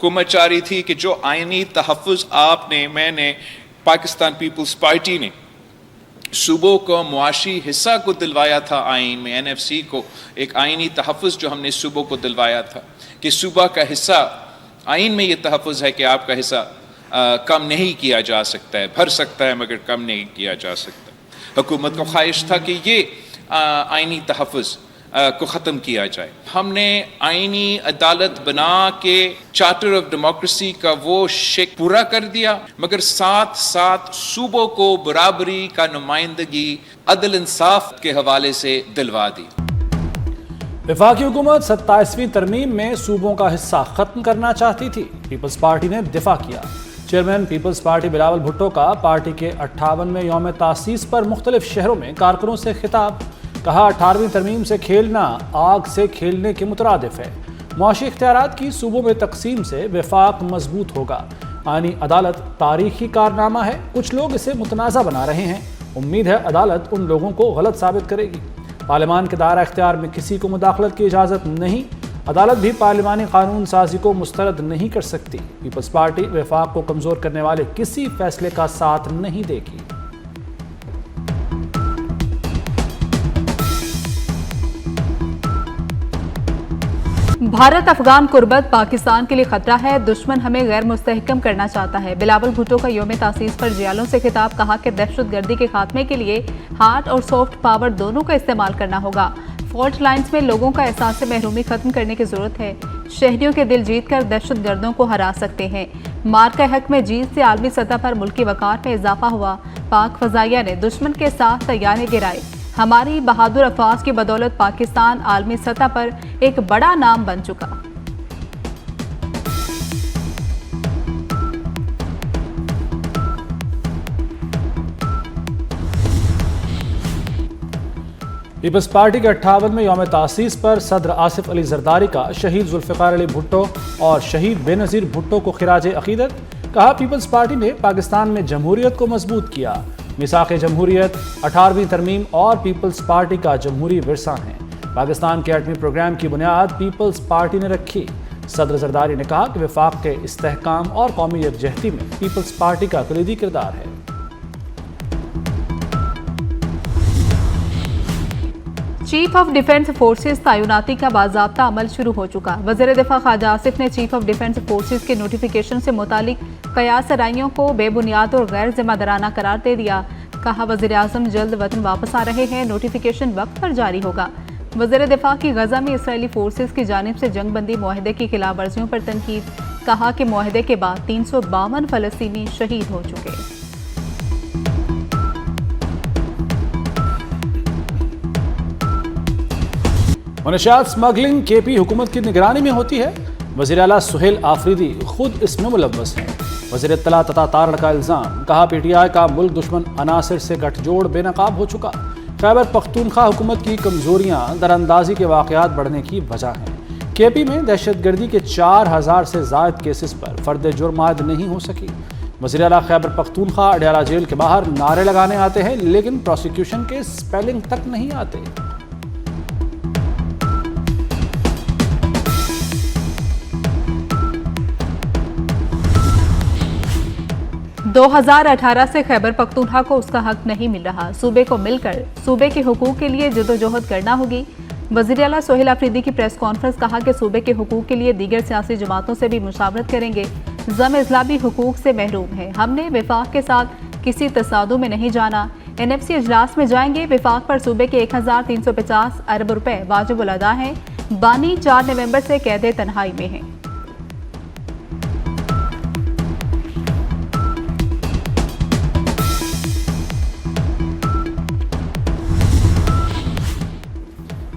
हुकूमत चाह रही थी कि जो आइनी तहफ़्फ़ुज़ मैंने पाकिस्तान पीपल्स पार्टी ने सूबों को मुआशी हिस्सा को दिलवाया था आइन में, NFC को एक आइनी तहफ़्फ़ुज़ जो हमने सूबों को दिलवाया था कि सूबा का हिस्सा, आइन में ये तहफ़्फ़ुज़ है कि आपका हिस्सा कम नहीं किया जा सकता है, भर सकता है मगर कम नहीं किया जा सकता। हुकूमत को ख्वाहिश था कि ये आइनी तहफ़्फ़ुज़ को ख़त्म किया जाए। हमने आइनी अदालत बना के चार्टर ऑफ डेमोक्रेसी का वो शेक पूरा कर दिया, मगर साथ साथ सूबों को बराबरी का नुमाइंदगी अदल इंसाफ के हवाले से दिलवा दी। वफाकी हुकूमत 27वीं तरमीम में सूबों का हिस्सा खत्म करना चाहती थी। पीपल्स पार्टी ने दिफा किया। Chairman people's party Bilawal Bhutto का पार्टी के 58वें यौम तासीस पर मुख्तलिफ शहरों में कारकुनों से खिताब। कहा 18वीं तरमीम से खेलना आग से खेलने के मुतरादिफ है। मुआशी इख्तियारात की सूबों में तकसीम से वफाक मजबूत होगा। आईनी अदालत तारीखी कारनामा है, कुछ लोग इसे मुतनाज़ा बना रहे हैं। उम्मीद है अदालत उन लोगों को गलत साबित करेगी। पार्लियामान के दायरा इख्तियार में किसी को मुदाखलत की इजाज़त नहीं। अदालत भी पार्लिमानी कानून साजी को मुस्तरद नहीं कर सकती। पीपल्स पार्टी वफाक को कमज़ोर करने वाले किसी फैसले का साथ नहीं देगी। भारत अफगान कुर्बत पाकिस्तान के लिए खतरा है, दुश्मन हमें गैर मुस्तहकम करना चाहता है। बिलावल भुट्टो का यौम तासीस पर जियालों से खिताब। कहा कि दहशतगर्दी के खात्मे के लिए हार्ड और सॉफ्ट पावर दोनों का इस्तेमाल करना होगा। फॉल्ट लाइन्स में लोगों का एहसास महरूमी खत्म करने की जरूरत है। शहरियों के दिल जीत कर दहशतगर्दों को हरा सकते हैं। मार्का हक में जीत से आलमी सतह पर मुल्की वकार में इजाफा हुआ। पाक फजाइया ने दुश्मन के साथ तैयारे गिराए। हमारी बहादुर अफवाज की बदौलत पाकिस्तान आलमी सतह पर एक बड़ा नाम बन चुका। पीपल्स पार्टी के 58वें यौम तासीस पर सदर आसिफ अली जरदारी का शहीद जुल्फ़िकार अली भुट्टो और शहीद बेनज़ीर भुट्टो को खिराज अकीदत। कहा पीपल्स पार्टी ने पाकिस्तान में जमहूरियत को मजबूत किया। मिसाक़ जमहूरियत 18वीं तरमीम और पीपल्स पार्टी का जमहूरी विरसा है। पाकिस्तान के एटमी प्रोग्राम की बुनियाद पीपल्स पार्टी ने रखी। सदर जरदारी ने कहा कि वफाक के इस्तेहकाम और कौमी यकजहती में पीपल्स पार्टी का कलीदी किरदार है। चीफ ऑफ डिफेंस फोर्सेज तैनाती का बाज़ाब्ता अमल शुरू हो चुका। वज़ीर दिफा ख्वाजा आसिफ ने चीफ ऑफ डिफेंस फोर्सेज के नोटिफिकेशन से मुतालिक कयास राइयों को बेबुनियाद और गैर जिम्मेदाराना करार दे दिया। कहा वज़ीर आज़म जल्द वतन वापस आ रहे हैं, नोटिफिकेशन वक्त पर जारी होगा। वज़ीर दिफा की गजा में इसराइली फोर्सेज की जानिब से जंगबंदी मुआहदे की खिलाफ वर्जियों पर तनकीद। कहा कि मुआहदे के बाद 352 फ़लस्तीनी शहीद हो चुके। मनशियात स्मगलिंग केपी हुकूमत की निगरानी में होती है। वज़ीर आला सुहेल आफरीदी खुद इसमें मुलव्वस हैं। वज़ीर इत्तला तथा तारण का इल्ज़ाम। कहा PTI का मुल्क दुश्मन अनासिर से गठजोड़ बेनकाब हो चुका। खैबर पख्तूनख्वा हुकूमत की कमजोरियां दरअंदाजी के वाक़यात बढ़ने की वजह हैं। केपी में दहशतगर्दी के 4000 से ज़ायद केसेस पर फर्द जुर्म आयद नहीं हो सकी। वज़ीर आला खैबर पख्तूनख्वा अडयाला जेल के बाहर नारे लगाने आते हैं, लेकिन प्रोसिक्यूशन के स्पेलिंग तक नहीं आते। 2018 से खैबर पख्तूनख्वा को उसका हक नहीं मिल रहा। सूबे को मिलकर सूबे के हुकूक के लिए जदोजहद करना होगी। वज़ीर आला सोहेल आफरीदी की प्रेस कॉन्फ्रेंस। कहा कि सूबे के हुकूक के लिए दीगर सियासी जमातों से भी मुशावरत करेंगे। जम इस्लामी हुकूक से महरूम है। हमने विफाक के साथ किसी तसादुम में नहीं जाना। NFC इजलास में जाएंगे। विफाक पर सूबे के 1350 अरब रुपए वाजिब उल अदा हैं। बानी 4 नवंबर से कैद तन्हाई में हैं।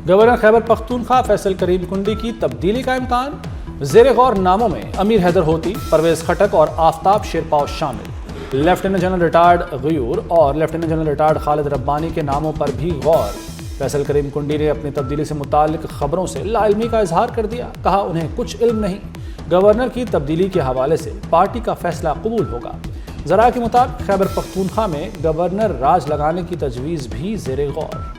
गवर्नर खैबर पख्तूनख्वा फैसल करीम कुंडी की तब्दीली का इम्कान। ज़ेर गौर नामों में अमीर हैदर होती, परवेज खटक और आफ्ताब शेरपाव शामिल। लेफ्टिनेंट जनरल रिटायर्ड गयूर और lieutenant general retired Khalid Rabbani के नामों पर भी गौर। फैसल करीम कुंडी ने अपनी तब्दीली से मुताल्लिक खबरों से लाइल्मी का इजहार कर दिया। कहा उन्हें कुछ इल्म नहीं। गवर्नर की तब्दीली के हवाले से पार्टी का फैसला कबूल होगा। ज़रा के मुताबिक खैबर पख्तूनख्वा में गवर्नर राज लगाने की तजवीज़ भी ज़ेर गौर।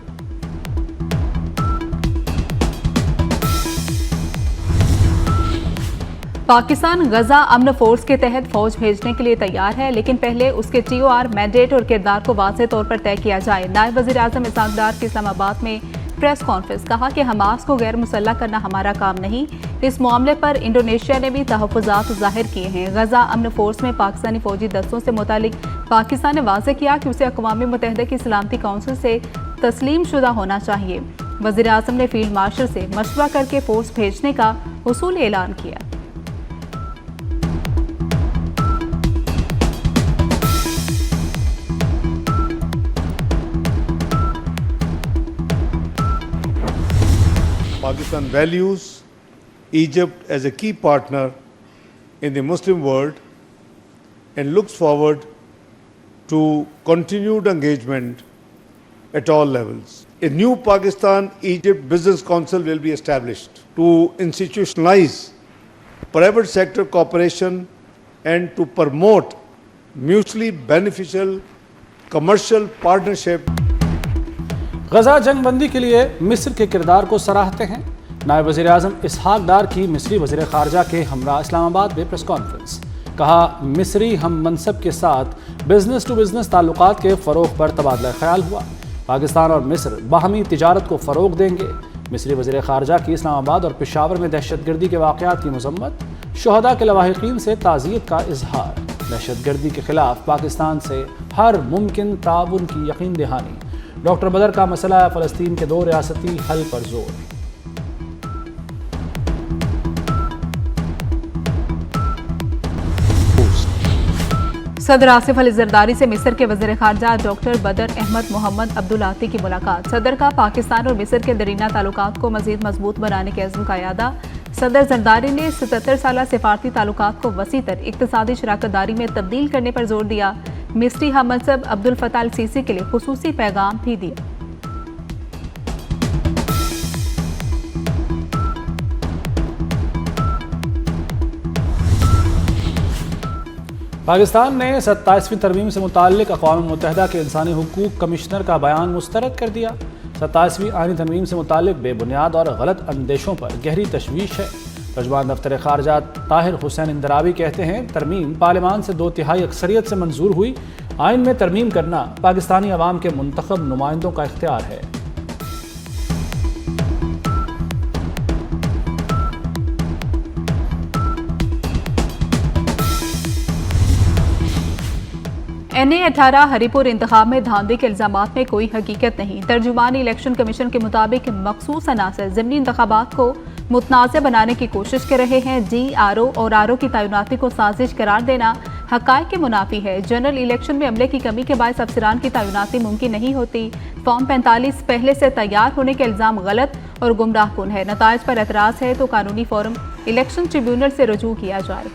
पाकिस्तान गजा अमन फोर्स के तहत फौज भेजने के लिए तैयार है, लेकिन पहले उसके TOR मैंडेट और किरदार को वाज़ेह तौर पर तय किया जाए। नायब वज़ीर आज़म इसहाक डार की इस्लामाबाद में प्रेस कॉन्फ्रेंस, कहा कि हमास को गैर मुसल्लह करना हमारा काम नहीं। इस मामले पर इंडोनेशिया ने भी तहफ़्फ़ुज़ात ज़ाहिर किए हैं। गजा अमन फोर्स में पाकिस्तानी फौजी दस्तों से मुतालिक पाकिस्तान ने वाज़ेह किया कि उसे अक़वाम मुत्तहिदा की सलामती काउंसिल से तस्लीम शुदा होना चाहिए। वज़ीर आज़म ने फील्ड मार्शल से मशवरा करके फोर्स भेजने का उसूल ऐलान किया। Pakistan values Egypt as a key partner in the Muslim world and looks forward to continued engagement at all levels. A new Pakistan-Egypt Business Council will be established to institutionalize private sector cooperation and to promote mutually beneficial commercial partnership. गजा जंगबंदी के लिए मिस्र के किरदार को सराहते हैं। नायब वज़ीर आज़म इसहाक डार की मिस्री वज़ीर ख़ारजा के हमरा इस्लामाबाद में प्रेस कॉन्फ्रेंस, कहा मिस्री हम मनसब के साथ बिजनेस टू बिजनेस ताल्लुकात के फ़रोग़ पर तबादला ख्याल हुआ। पाकिस्तान और मिस्र बाहमी तिजारत को फ़रोग़ देंगे। मिस्री वज़ीर ख़ारजा की इस्लामाबाद और पेशावर में दहशतगर्दी के वाक़यात की मज़म्मत, शुहदा के लवाहिकीन से ताज़ियत का इजहार, दहशतगर्दी के ख़िलाफ़ पाकिस्तान से हर मुमकिन ताउन की यकीन दहानी। डॉक्टर बदर का मसला फ़लस्तीन के 2 रियासती हल पर जोर। सदर आसिफ अली जरदारी से मिस्र के वज़ीर ख़ारजा डॉक्टर बदर अहमद मोहम्मद अब्दुलाती की मुलाकात। सदर का पाकिस्तान और मिस्र के दरीना ताल्लुकात को मज़ीद मजबूत बनाने के अज़्म का यादा। सदर जरदारी ने 77 साला सिफारती ताल्लुकात को वसीतर इक़्तिसादी शराकतदारी में तब्दील करने पर जोर दिया। मिस्री हममनसब अब्दुल फताह अल सीसी के लिए खुसूसी पैगाम भी दिया। पाकिस्तान ने 27वीं तरमीम से मुताल्लिक अक़वाम मुत्तहिदा के इंसानी हुकूक कमिश्नर का बयान मुस्तरद कर दिया। 27वीं आईनी तरमीम से मुताल्लिक बेबुनियाद और गलत अंदेशों पर गहरी तशवीश है। तर्जुमान दफ्तर ख़ारजा ताहिर हुसैन इंदरावी कहते हैं तरमीम पार्लिमान से 2/3 अक्सरियत से मंजूर हुई। आइन में तरमीम करना पाकिस्तानी अवाम के मुंतखब नुमाइंदों का इख्तियार है। NA-18 हरीपुर इंतखाब में धांधली के इल्जामात में कोई हकीकत नहीं। तर्जुमान इलेक्शन कमीशन के मुताबिक मखसूस अनासर ज़िमनी इंतखाबात को मुतनाज़ बनाने की कोशिश कर रहे हैं। GRO और RO की तैनाती को साजिश करार देना हक़ाइक़ के मुनाफी है। जनरल इलेक्शन में अमले की कमी के बायस अफसरान की तैनाती मुमकिन नहीं होती। फॉर्म 45 पहले से तैयार होने के इल्ज़ाम गलत और गुमराह कुन है। नताइज पर एतराज़ है तो कानूनी फॉर्म इलेक्शन ट्रिब्यूनल से रुजू किया जाए।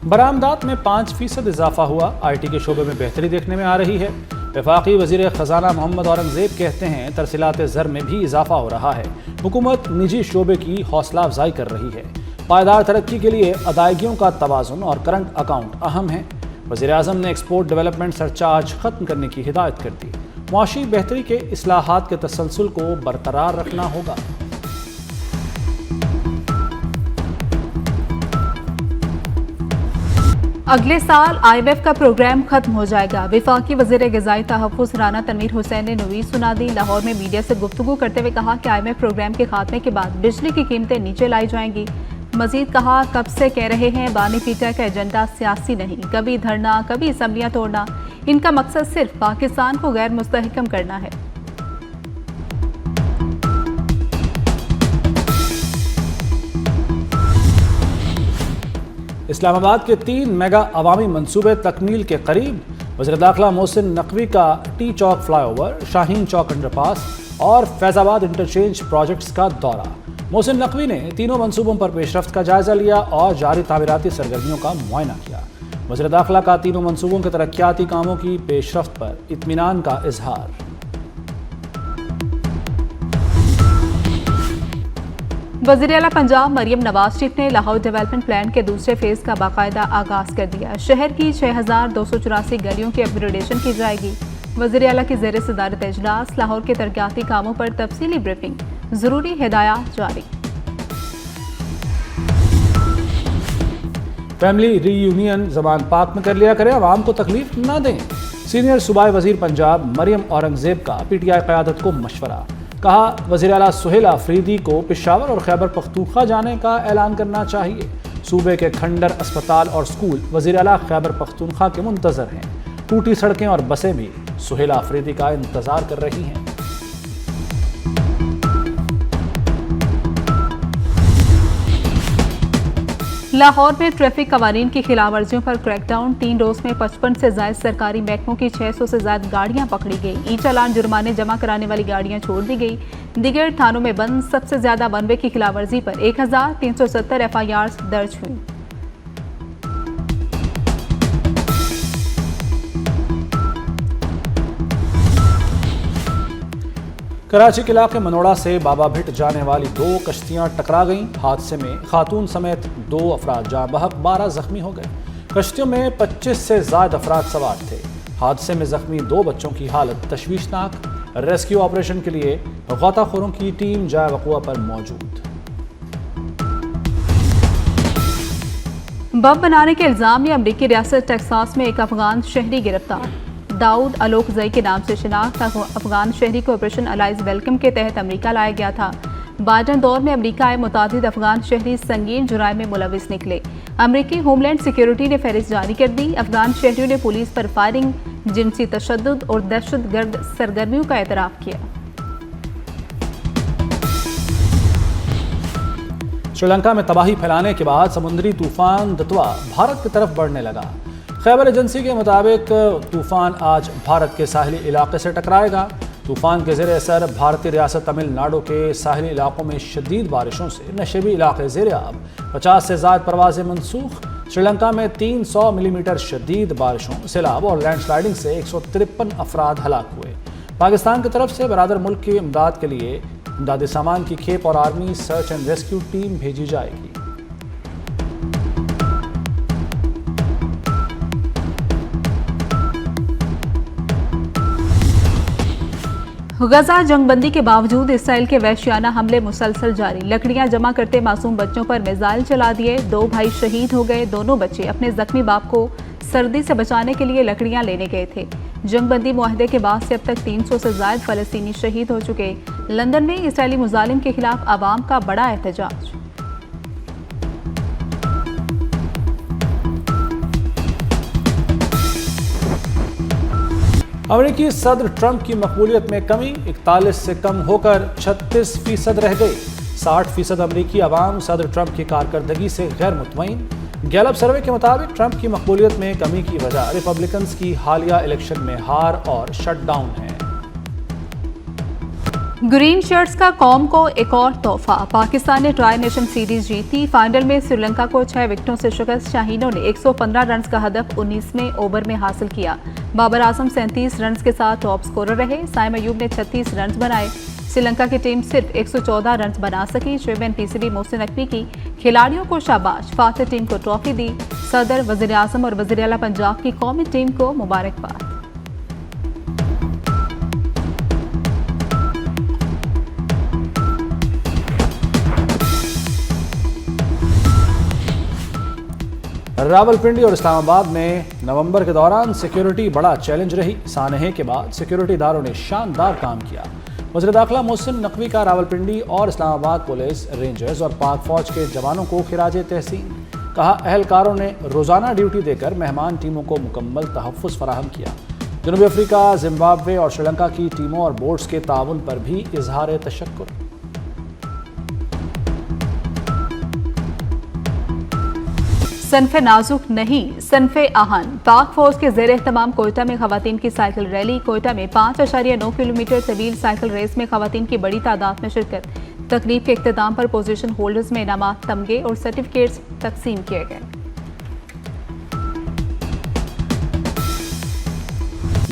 बरामदात में 5% इजाफा हुआ। IT के शोबे में बेहतरी देखने में आ रही है। वफाकी वज़ीर ख़जाना मोहम्मद औरंगज़ेब कहते हैं तरसीलात ज़र में भी इजाफा हो रहा है। हुकूमत निजी शोबे की हौसला अफजाई कर रही है। पायदार तरक्की के लिए अदायगियों का तवाज़ुन और करंट अकाउंट अहम है। वज़ीर आज़म ने एक्सपोर्ट डेवलपमेंट सरचार्ज ख़त्म करने की हिदायत कर दी। मुआशी बेहतरी के इस्लाहात के तसलसल को बरकरार रखना होगा। अगले साल IMF का प्रोग्राम खत्म हो जाएगा। वफाकी वज़ीर ग़िज़ाई तहफ़्फ़ुज़ राना तनवीर हुसैन ने नवीद सुना दी। लाहौर में मीडिया से गुफ्तगू करते हुए कहा कि IMF प्रोग्राम के खात्मे के बाद बिजली की कीमतें नीचे लाई जाएंगी। मजीद कहा कब से कह रहे हैं बानी पीटा का एजेंडा सियासी नहीं, कभी धरना कभी असम्बलियाँ तोड़ना। इनका मकसद सिर्फ पाकिस्तान को गैर मुस्तहकम करना है। इस्लामाबाद के 3 मेगा अवामी मंसूबे तकमील के करीब। वज़ीर दाखिला मोहसिन नकवी का टी चौक फ्लाईओवर, शाहीन चौक अंडरपास और फैज़ाबाद इंटरचेंज प्रोजेक्ट्स का दौरा। मोहसिन नकवी ने तीनों मंसूबों पर पेशरफ्त का जायजा लिया और जारी तामीराती सरगर्मियों का मुआयना किया। वज़ीर दाखिला का तीनों मंसूबों के तरक्याती कामों की पेशरफ्त पर इत्मीनान का इजहार। वज़ीर आला पंजाब मरियम नवाज शरीफ ने लाहौर डेवलपमेंट प्लान के दूसरे फेज का बाकायदा आगाज कर दिया। शहर की 6284 गलियों की अपग्रेडेशन की जाएगी। वज़ीर आला की ज़ेर सदारत इजलास, लाहौर के तरक्याती कामों पर तफसीली ब्रीफिंग, ज़रूरी हिदायत जारी। फैमिली रीयूनियन ज़बान पाक में कर लिया करें, आवाम को तकलीफ ना दें। सीनियर सूबाई वजीर पंजाब मरियम औरंगजेब का पीटीआई क़यादत को मशवरा। कहा, वज़ीर आला सुहेल आफरीदी को पेशावर और खैबर पख्तूनख्वा जाने का ऐलान करना चाहिए। सूबे के खंडर अस्पताल और स्कूल वज़ीर आला खैबर पख्तूनख्वा के मुंतज़र हैं। टूटी सड़कें और बसें भी सुहेल आफरीदी का इंतज़ार कर रही हैं। लाहौर में ट्रैफिक कवानीन की खिलाफ वर्जियों पर क्रैकडाउन। 3 रोज में 55 से ज्यादा सरकारी महकमों की 600 से ज्यादा गाड़ियां पकड़ी गई। ई चालान जुर्माने जमा कराने वाली गाड़ियां छोड़ दी गई। दिगर थानों में बंद। सबसे ज्यादा वन वे की खिलाफ वर्जी पर 1370 FIR दर्ज हुई। कराची के इलाके मनोड़ा से बाबा भिट जाने वाली 2 कश्तियां टकरा गईं। हादसे में खातून समेत 2 अफराद जाँ बहक, 12 जख्मी हो गए। कश्तियों में 25 से ज्यादा अफराद सवार थे। हादसे में जख्मी 2 बच्चों की हालत तशवीशनाक। रेस्क्यू ऑपरेशन के लिए गौताखोरों की टीम जाए वक़ुआ पर मौजूद। बम बनाने के इल्जाम में अमरीकी रियासत टेक्सास में एक अफगान शहरी गिरफ्तार। दाऊद अलोकजई के नाम से शिनाख्त अफगान शहरी को ऑपरेशन अलाइज वेलकम के तहत अमेरिका लाया गया था। बाइडन दौर में अमेरिका आए मुतादिद अफगान शहरी संगीन जुराइम में मुलविस निकले। अमेरिकी होमलैंड सिक्योरिटी ने फहरिस्त जारी कर दी। अफगान शहरियों ने पुलिस पर फायरिंग, जिनसी तशद्दुद और दहशतगर्द सरगर्मियों का एतराफ़ किया। श्रीलंका में तबाही फैलाने के बाद समुद्री तूफान दतवा भारत की तरफ बढ़ने लगा। खैबर एजेंसी के मुताबिक तूफान आज भारत के साहिली इलाके से टकराएगा। तूफान के ज़ेर असर भारतीय रियासत तमिलनाडु के साहिली इलाकों में शदीद बारिशों से नशेबी इलाके ज़ेर आब। 50 से ज़ायद परवाज़ें मनसूख। श्रीलंका में 300 मिलीमीटर शदीद बारिशों, सैलाब और लैंडस्लाइडिंग से 153 अफराद हलाक हुए। पाकिस्तान की तरफ से बरादर मुल्क की इमदाद के लिए इमदादी सामान की खेप और army search and rescue team भेजी जाएगी। गजा जंगबंदी के बावजूद इसराइल के वहशियाना हमले मुसलसल जारी। लकड़ियां जमा करते मासूम बच्चों पर मिसाइल चला दिए। 2 भाई शहीद हो गए। दोनों बच्चे अपने जख्मी बाप को सर्दी से बचाने के लिए लकड़ियां लेने गए थे। जंगबंदी मुआहदे के बाद से अब तक 300 से ज्यादा फलस्तीनी शहीद हो चुके। लंदन में इसराइली मुजालिम के खिलाफ आवाम का बड़ा एहतजाज। अमेरिकी सदर ट्रंप की मकबूलियत में कमी 41 से कम होकर 36% रह गई। 60% अमेरिकी अवाम सदर ट्रंप की कारकर्दगी से गैर मुतमईन। गैलप सर्वे के मुताबिक ट्रंप की मकबूलियत में कमी की वजह रिपब्लिकन्स की हालिया इलेक्शन में हार और शटडाउन है। ग्रीन शर्ट्स का कौम को एक और तोहफा। पाकिस्तान ने ट्राई नेशन सीरीज जीती। फाइनल में श्रीलंका को 6 विकेटों से शिकस्त। शाहीनों ने 115 रन का हदफ 19वें ओवर में हासिल किया। बाबर आजम 37 रन के साथ टॉप स्कोरर रहे। साइम अयूब ने 36 रन बनाए। श्रीलंका की टीम सिर्फ 114 रन बना सकी। चेयरमैन PCB मोहसिन नकवी की खिलाड़ियों को शाबाश। फातह टीम को ट्रॉफी दी। सदर, वज़ीर आज़म और वज़ीर आला पंजाब की कौमी टीम को मुबारकबाद। रावलपिंडी और इस्लामाबाद में नवंबर के दौरान सिक्योरिटी बड़ा चैलेंज रही। सानहे के बाद सिक्योरिटी इदारों ने शानदार काम किया। वज़ीर दाखिला मोहसिन नकवी का रावलपिंडी और इस्लामाबाद पुलिस, रेंजर्स और पाक फौज के जवानों को खिराज तहसीन। कहा, अहलकारों ने रोज़ाना ड्यूटी देकर मेहमान टीमों को मुकम्मल तहफ़्फ़ुज़ फराहम किया। जनूबी अफ्रीका, जिम्बाब्वे और श्रीलंका की टीमों और बोर्ड्स के ताउन पर भी इजहार तशक्कुर। सनफे नाजुक नहीं, सनफे आहन। पाक फौज के ज़ेर एहतमाम कोयटा में खवातीन की साइकिल रैली। कोयटा में 5.9 किलोमीटर तवील साइकिल रेस में खवातीन की बड़ी तादाद में शिरकत। तकरीब के इख्तिताम पर पोजीशन होल्डर्स में इनामात, तमगे और सर्टिफिकेट्स तकसीम किए गए।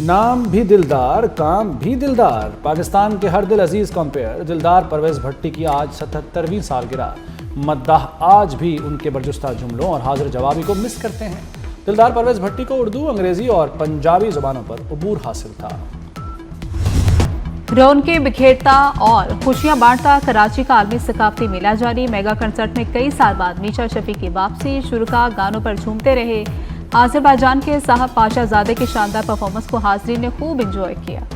नाम भी दिलदार, काम भी दिलदार। पाकिस्तान के हर दिल अजीज कंपेयर दिलदार परवेज भट्टी की आज 77वीं सालगिरह। मद्दाह आज भी उनके बरजुस्ता जुमलों और हाजिर जवाबी को मिस करते हैं। दिलदार परवेज भट्टी को उर्दू, अंग्रेजी और पंजाबी जुबानों पर उबूर हासिल था। रौनकें बिखेरता और खुशियां बांटता कराची का आलमी सकाफती मेला जारी। मेगा कंसर्ट में कई साल बाद मीशा शफी की वापसी। शुरुका गानों पर झूमते रहे। आज़रबाईजान के साहब पाशाजादे की शानदार परफॉर्मेंस को हाज़रीन ने खूब इंजॉय किया।